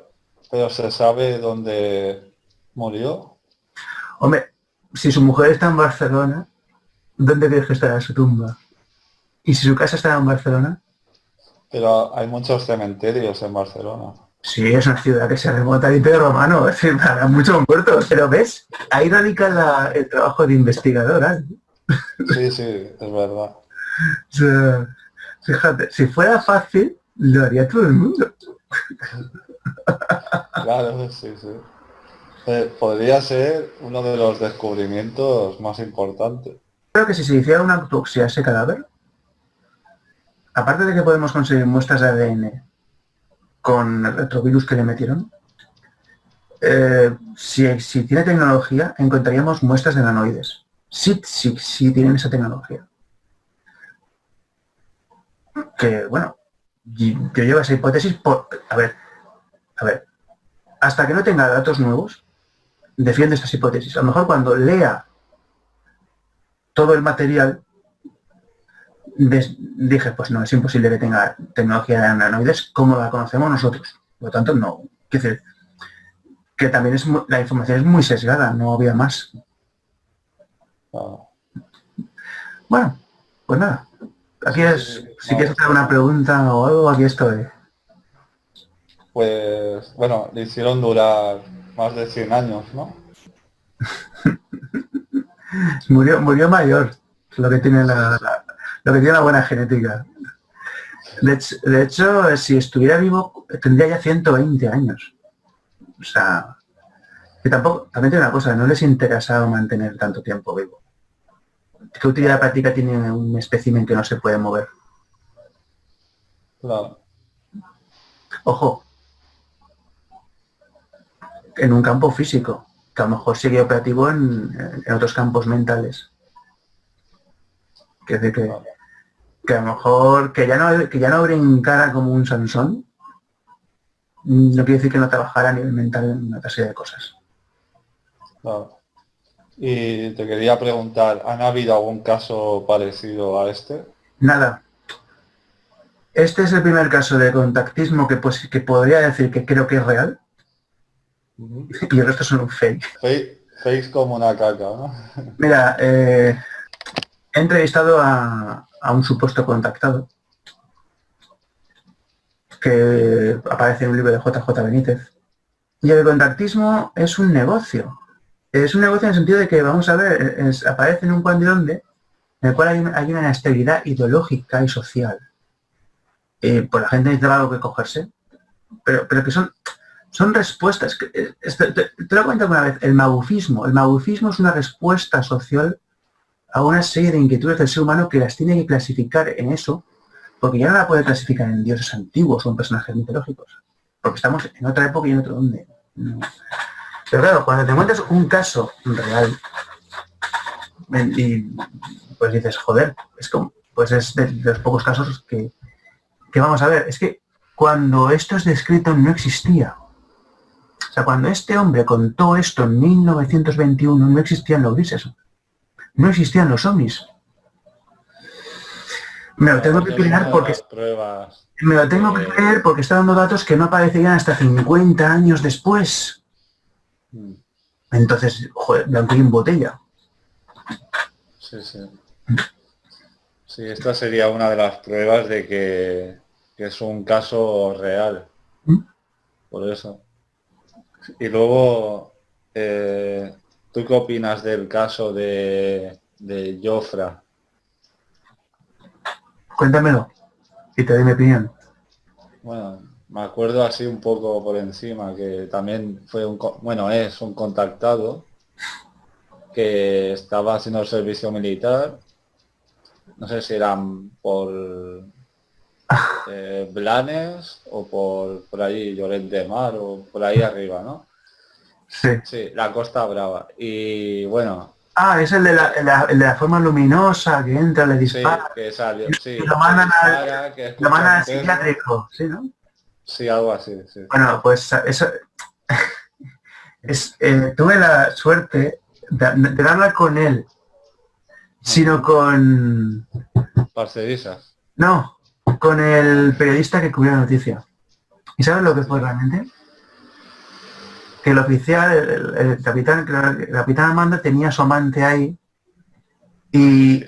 Pero ¿se sabe dónde murió? Hombre, si su mujer está en Barcelona, ¿dónde crees que estará su tumba? ¿Y si su casa está en Barcelona? Pero hay muchos cementerios en Barcelona. Sí, es una ciudad que se remonta al Imperio Romano, es decir, para muchos muertos, pero ¿ves? Ahí radica el trabajo de investigador, ¿eh? Sí, sí, es verdad. O sea, fíjate, si fuera fácil, lo haría todo el mundo. Claro, sí, sí. Podría ser uno de los descubrimientos más importantes. Creo que si se hiciera una autopsia a ese cadáver, aparte de que podemos conseguir muestras de ADN con el retrovirus que le metieron, si tiene tecnología, encontraríamos muestras de nanoides. Sí tienen esa tecnología. Que, bueno, yo llevo esa hipótesis por... A ver, hasta que no tenga datos nuevos, defiende estas hipótesis. A lo mejor cuando lea todo el material, dije, pues no, es imposible que tenga tecnología de nanoides como la conocemos nosotros. Por lo tanto, no. Quiero decir, que también la información es muy sesgada, no había más. Bueno, pues nada. Aquí si quieres hacer una pregunta o algo, aquí estoy. Pues, bueno, le hicieron durar más de 100 años, ¿no? Murió mayor, lo que tiene lo que tiene la buena genética. De hecho, si estuviera vivo, tendría ya 120 años. O sea, que también tiene una cosa, no les interesaba mantener tanto tiempo vivo. ¿Qué utilidad práctica tiene un espécimen que no se puede mover? Claro. Ojo, en un campo físico, que a lo mejor sigue operativo en otros campos mentales. Que a lo mejor que ya no brincara como un Sansón, no quiere decir que no trabajara a nivel mental en una serie de cosas. Claro. Y te quería preguntar, ¿han habido algún caso parecido a este? Nada. Este es el primer caso de contactismo que podría decir que creo que es real. Y el resto son un fake. Fake como una caca, ¿no? Mira, he entrevistado a un supuesto contactado que aparece en un libro de JJ Benítez. Y el contactismo es un negocio. Es un negocio en el sentido de que, vamos a ver, aparece en un pan de donde, en el cual hay una inestabilidad ideológica y social. Pues la gente necesita algo que cogerse, pero que son respuestas. Te lo he comentado una vez, el magufismo. El magufismo es una respuesta social a una serie de inquietudes del ser humano que las tiene que clasificar en eso, porque ya no la puede clasificar en dioses antiguos o en personajes mitológicos, porque estamos en otra época y en otro donde. No. Pero claro, cuando te encuentras un caso real y pues dices, joder, es como pues es de los pocos casos que vamos a ver. Es que cuando esto es descrito no existía. O sea, cuando este hombre contó esto en 1921 no existían los grises, no existían los ovnis. Me lo tengo que creer porque está dando datos que no aparecerían hasta 50 años después. Entonces, joder, blanco y en botella. Sí, sí. Sí, esta sería una de las pruebas de que es un caso real. Por eso. Y luego, ¿tú qué opinas del caso de Jofra? Cuéntamelo y te doy mi opinión. Bueno, me acuerdo así un poco por encima, que también fue es un contactado que estaba haciendo el servicio militar. No sé si eran por Blanes o por ahí Lloret de Mar o por ahí arriba, ¿no? Sí. Sí, la Costa Brava. Y bueno. Ah, es el de la forma luminosa que entra, le dispara. Sí, que salió. Sí, y lo mandan al perro. psiquiátrico, ¿sí, no? Sí, algo así, sí. Bueno, pues eso tuve la suerte de no hablar con él, sino con... Parcerisas. No, con el periodista que cubrió la noticia. ¿Y sabes lo que fue realmente? Que el oficial, el capitán Amanda tenía a su amante ahí y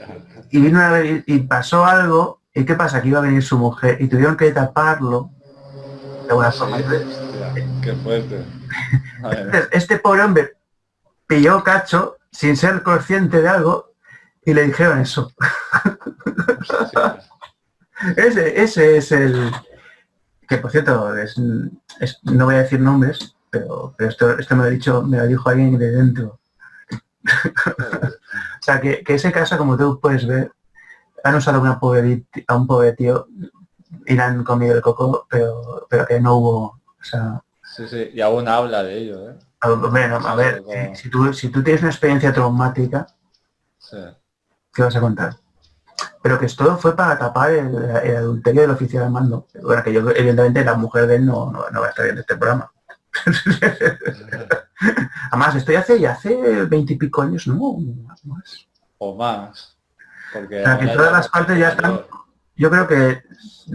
vino a ver y pasó algo. ¿Y qué pasa? Que iba a venir su mujer y tuvieron que taparlo de alguna forma. Qué fuerte. Entonces, este pobre hombre pilló cacho sin ser consciente de algo y le dijeron eso. ese es el... Que por cierto, no voy a decir nombres, pero esto me lo dijo alguien de dentro. O sea, que ese caso, como tú puedes ver, han usado a un pobre tío y le han comido el coco, pero que no hubo... O sea, sí, y aún habla de ello, ¿eh? Bueno, a ver, si tú tienes una experiencia traumática, sí. ¿Qué vas a contar? Pero que esto fue para tapar el adulterio del oficial al mando. Bueno, que yo, evidentemente, la mujer de él no va a estar viendo este programa. Además, estoy hace 20 y pico años, no, más. O más. Porque o sea, que todas las partes ya están... Yo creo que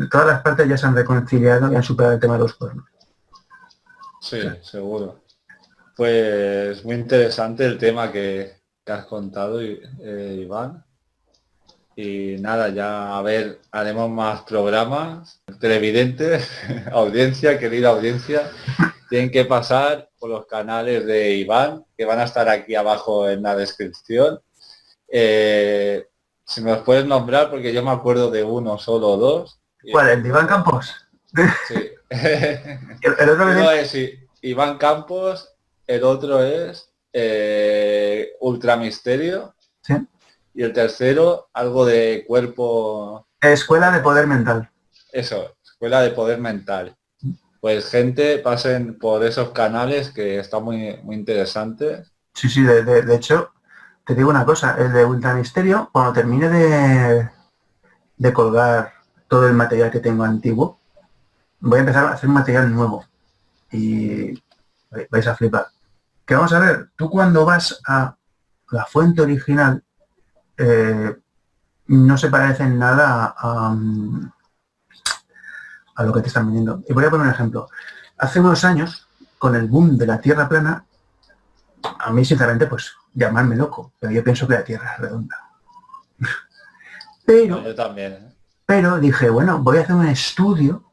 todas las partes ya se han reconciliado y han superado el tema de los cuernos. Sí, seguro. Pues muy interesante el tema que has contado, Iván. Y nada, ya a ver, haremos más programas. Televidentes, audiencia, querida audiencia, tienen que pasar por los canales de Iván, que van a estar aquí abajo en la descripción. Si me los puedes nombrar, porque yo me acuerdo de uno solo o dos. ¿Cuál? ¿El de Iván Campos? Sí. el otro uno es Iván Campos, el otro es Ultra Misterio. Sí. Y el tercero, algo de cuerpo... Escuela de Poder Mental. Eso, Escuela de Poder Mental. Pues gente, pasen por esos canales que están muy, muy interesantes. Sí, de hecho, te digo una cosa, el de Ultra Misterio, cuando termine de colgar todo el material que tengo antiguo, voy a empezar a hacer material nuevo. Y vais a flipar. Que vamos a ver, tú cuando vas a la fuente original, no se parece en nada a lo que te están vendiendo. Y voy a poner un ejemplo. Hace unos años, con el boom de la Tierra plana, a mí sinceramente, pues, llamarme loco, pero yo pienso que la Tierra es redonda. Pero, yo también. Pero dije, bueno, voy a hacer un estudio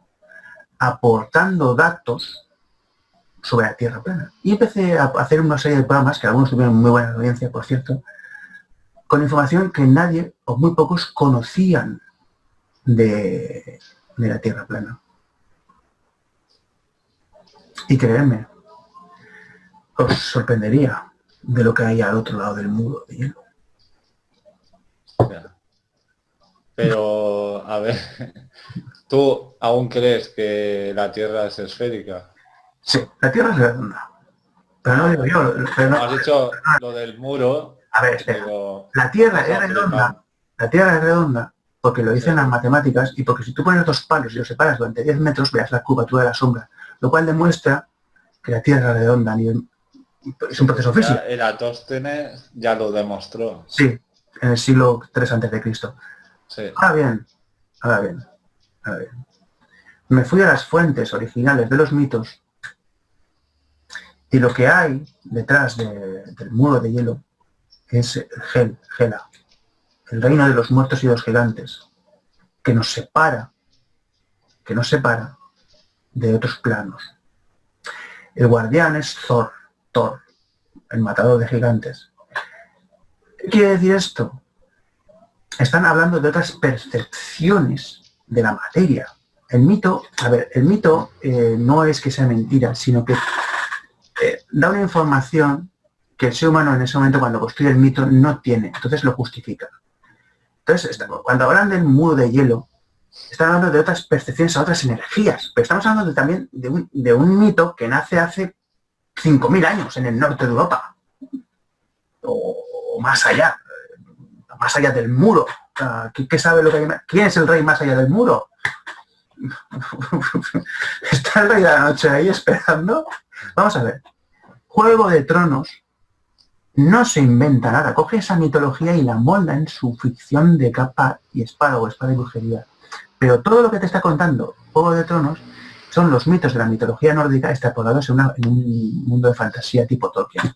aportando datos sobre la Tierra plana. Y empecé a hacer una serie de programas, que algunos tuvieron muy buena audiencia, por cierto, con información que nadie o muy pocos conocían de la Tierra plana. Y créanme, os sorprendería de lo que hay al otro lado del muro de hielo. Pero, a ver, ¿tú aún crees que la Tierra es esférica? Sí, la Tierra es redonda. Pero no digo yo. Pero no, has dicho lo del muro. A ver, espera. La Tierra es redonda. La Tierra es redonda, porque lo dicen las matemáticas y porque si tú pones dos palos y los separas durante 10 metros, verás la curvatura de la sombra, lo cual demuestra que la Tierra es redonda. Es un proceso físico. Eratóstenes ya lo demostró. Sí, en el siglo III antes de Cristo. Sí. Ahora bien. Me fui a las fuentes originales de los mitos y lo que hay detrás del muro de hielo es Hela, el reino de los muertos y los gigantes, que nos separa de otros planos. El guardián es Thor, el matador de gigantes. ¿Qué quiere decir esto? Están hablando de otras percepciones de la materia. El mito no es que sea mentira, sino que da una información que el ser humano en ese momento, cuando construye el mito, no tiene. Entonces lo justifica. Entonces, cuando hablan del muro de hielo, están hablando de otras percepciones, a otras energías. Pero estamos hablando también de un mito que nace hace 5.000 años en el norte de Europa. O más allá del muro. ¿Qué sabe lo que hay? ¿Quién es el rey más allá del muro? ¿Está el rey de la noche ahí esperando? Vamos a ver. Juego de Tronos no se inventa nada. Coge esa mitología y la molda en su ficción de capa y espada o espada y brujería. Pero todo lo que te está contando Juego de Tronos son los mitos de la mitología nórdica extrapolados en un mundo de fantasía tipo Tolkien.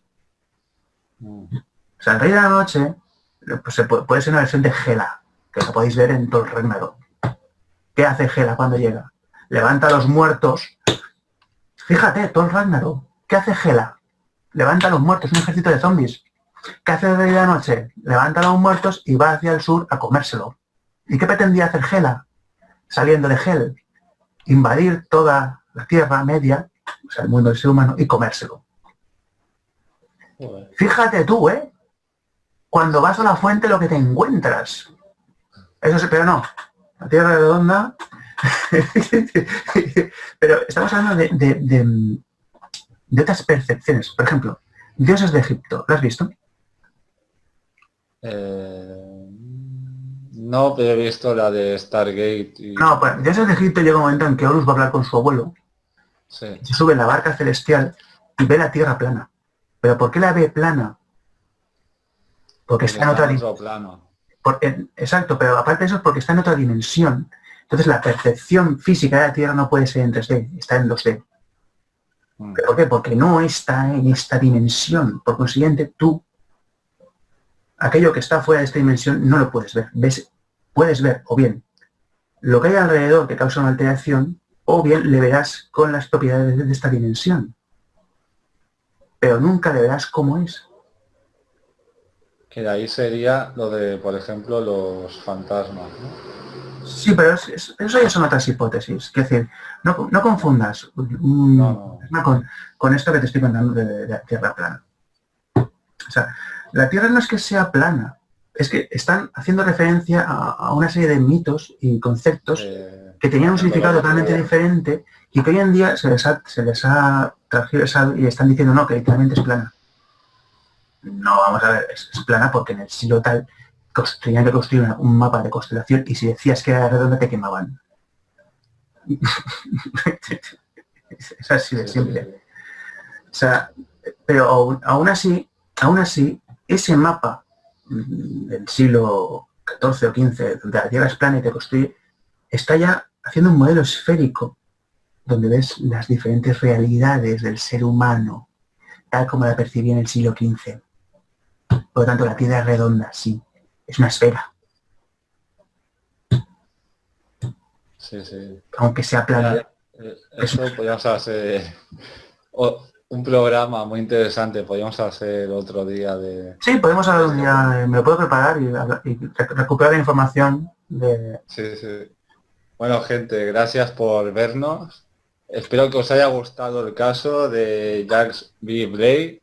O sea, el rey de la noche pues puede ser una versión de Hela, que lo podéis ver en Thor Ragnarok. ¿Qué hace Hela cuando llega? Levanta a los muertos. Fíjate, Thor Ragnarok. ¿Qué hace Hela? Levanta a los muertos, un ejército de zombies. ¿Qué hace el rey de la noche? Levanta a los muertos y va hacia el sur a comérselo. ¿Y qué pretendía hacer Hela? Saliendo de Hel, invadir toda la Tierra Media, o sea, el mundo del ser humano, y comérselo. Fíjate tú, cuando vas a la fuente lo que te encuentras. Eso sí, pero no. La Tierra es redonda. Pero estamos hablando de otras percepciones. Por ejemplo, dioses de Egipto. ¿Lo has visto? No, pero he visto la de Stargate. No, pues dioses de Egipto llega un momento en que Horus va a hablar con su abuelo. Sí. Se sube en la barca celestial y ve la Tierra plana. ¿Pero por qué la ve plana? Porque está en otra plano. Exacto, pero aparte de eso es porque está en otra dimensión. Entonces la percepción física de la Tierra no puede ser en 3D, está en 2D. ¿Pero por qué? Porque no está en esta dimensión. Por consiguiente, tú, aquello que está fuera de esta dimensión, no lo puedes ver. Puedes ver, o bien, lo que hay alrededor que causa una alteración, o bien le verás con las propiedades de esta dimensión. Pero nunca le verás cómo es. Que de ahí sería lo de, por ejemplo, los fantasmas, ¿no? Sí, pero eso ya son otras hipótesis. Es decir, no confundas con esto que te estoy contando de la Tierra plana. O sea, la Tierra no es que sea plana, es que están haciendo referencia a una serie de mitos y conceptos que tenían un significado totalmente diferente y que hoy en día se les ha transgiversado y están diciendo no, que literalmente es plana. No, vamos a ver, es plana porque en el siglo tal tenían que construir un mapa de constelación y si decías que era redonda te quemaban. Es así de simple. O sea, pero aún así, ese mapa del siglo XIV o XV, donde la Tierra es plana y te construye, está ya haciendo un modelo esférico donde ves las diferentes realidades del ser humano, tal como la percibía en el siglo XV. Por lo tanto, la Tierra es redonda, sí. Es una esfera. Sí. Aunque sea plana. Eso podríamos hacer un programa muy interesante. Podríamos hacer otro día de... Sí, podemos hablar un día. Me lo puedo preparar y recuperar la información de... Sí. Bueno, gente, gracias por vernos. Espero que os haya gustado el caso de Jacques Villray.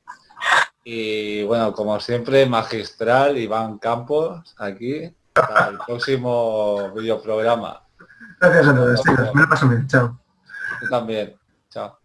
Y bueno, como siempre, magistral Iván Campos, aquí, hasta el próximo videoprograma. Gracias a todos, chicos. Me lo paso bien. Chao. Tú también. Chao.